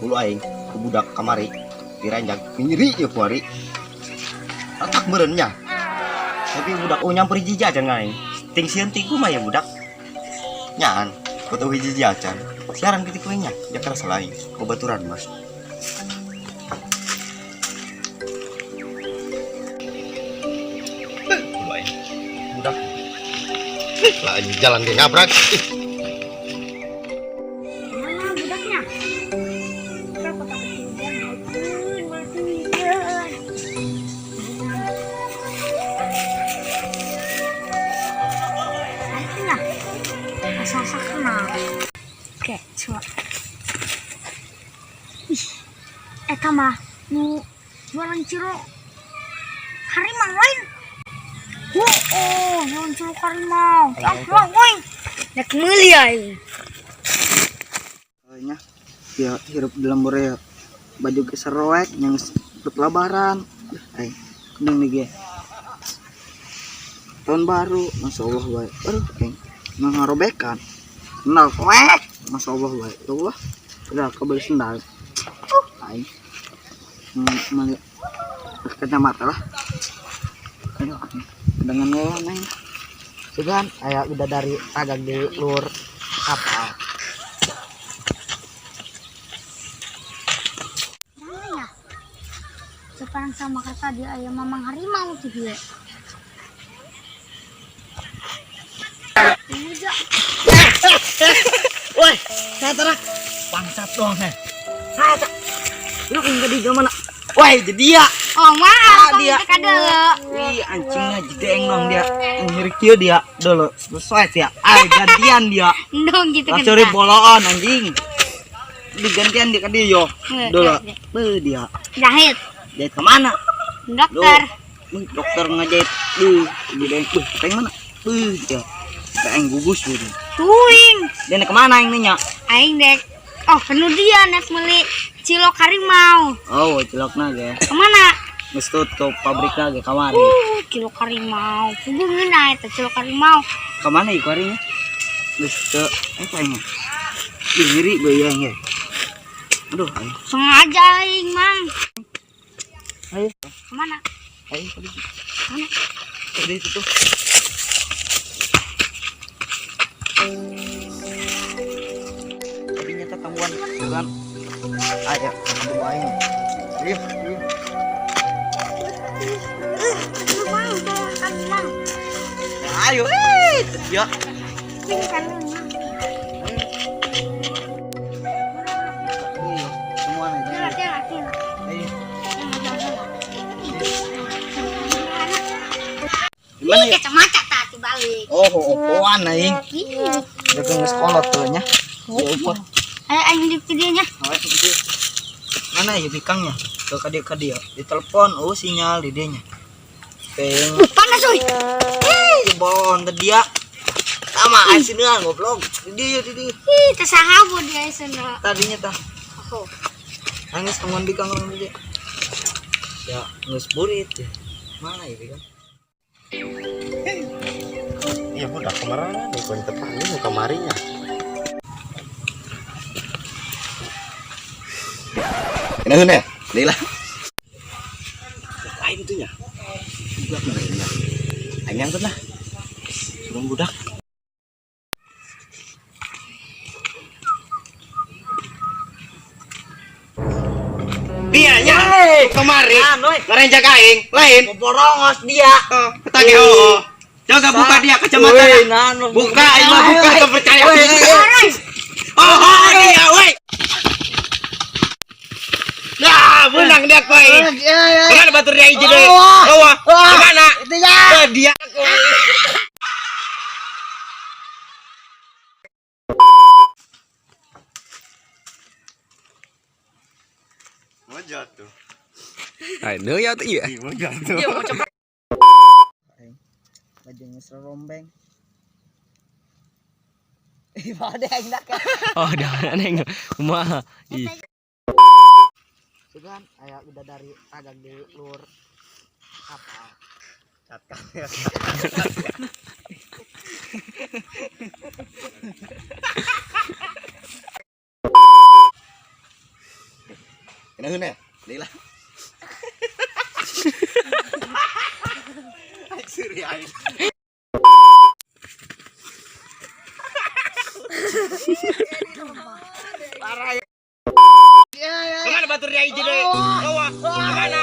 Ulu aing ku budak kamari diranjak ngiri ya kuari. Atak berennya. Tapi budak nyamper hiji acan aing. Ting sieun ting kumaha ya budak. Nyaan, foto hiji acan. Siaran ketik kuenya, dia kerasa lain. Kebaturan mas. Budak. Lah jalan dia ngabrak. Mana budaknya? Berapa tak ketinggian? Masih ya. Asal-asal kenal. Oke, coba. Ih, eta mah nu jualan ciro harimau lain. Jualan ciro harimau. Apa, woi? Nek meuli ai. Kayaknya dia hirup di lembur ya baju keseroek yang lebaran. Kening nih gue. Tahun baru, masya Allah baik. Aduh, ngarobekan. Sendal koek, masya Allah baik. Allah, udah kebeli sendal. Aing, melihat kacamata lah. Aduh, dengan ngelan neng. Segan, ayah udah dari agak di luar kapal. Mana ya? Sekarang sama kata dia ayam mamang harimau tuh dia. Woi, saya terang bangsat doang kan. Saya tak. Lu enggak di mana? Woi, jadi ya. Oh, maaf, dia. Wih, anjingnya jedeng dong dia. Ngirik kieu dia. Dulu sesuai ya. Gantian dia. Dong gitu kan. Curi boloan anjing. Digantian dia ke dia yo. Dulu. Dia. Jahit. Jahit kemana? Dokter. Dokter ngejahit. Jedeng. Pengen mana? Dia. Pengen gugus gitu. Tuing. Dia naik kemana yang nya? Aing dek. Oh, penuh dia nek meli cilok harimau. Oh, cilokna ge. Kemana? Geus tutup pabrikna ge kamari. Cilok harimau. Kudu ngeuna eta cilok harimau. Kemana ieu karinya? Geus teu ini. Diri bayang ge. Aduh, aing. Sengaja aing, Mang. Ayo. Kemana? Ayo tadi. Mana? Tadi itu tuh. Tadinya tangguan kan. Ayo, ambil aing. Iya. Mang, kan Mang. Ayo, ya. Ini kan Mang. Iya, semua nih. Ayo. Gimana ya? Kacamata tadi balik. Oh, opoan aing. Iya. Udah ke sekolah tuh nya. Ya opor. Ayo aing di videonya. Mana ya bikangnya? Ke dia. Ditelepon, oh sinyal di dianya. Peng. Panas euy. Bon dia. Sama asinan goblok. Di dia. Ih, teh saha dia sana. Tadinya tah. Oh. Nangis kamuan bikang orang dia. Ya, ngus burit ya. Mana ya bikang? Iya budak kemarin di poin tepan ini kamarinya. Kenapa nih? Lila. Lain itu nya. Budak lainnya. Aing angkat lah. Suruh budak. Dianya kemari. Ngerenjak aing, lain. Borongos dia. Ketagih oh. Jaga buka dia kacamata. Buka, ini buka, tak percaya. Oh, dia, woi. Nah, menang dia koi. Kemana batur dia hiji deh? Bawah. Kemana? Dia. Mau jatuh. Ayo ya tuh iya. Mau jatuh. Bajunya serombeng. Pada yang nak. Oh, dah aneh kumaha. Ih. Segan, ayah udah dari agak di luar kapal. Kemana batur dia hiji deh? Kemana?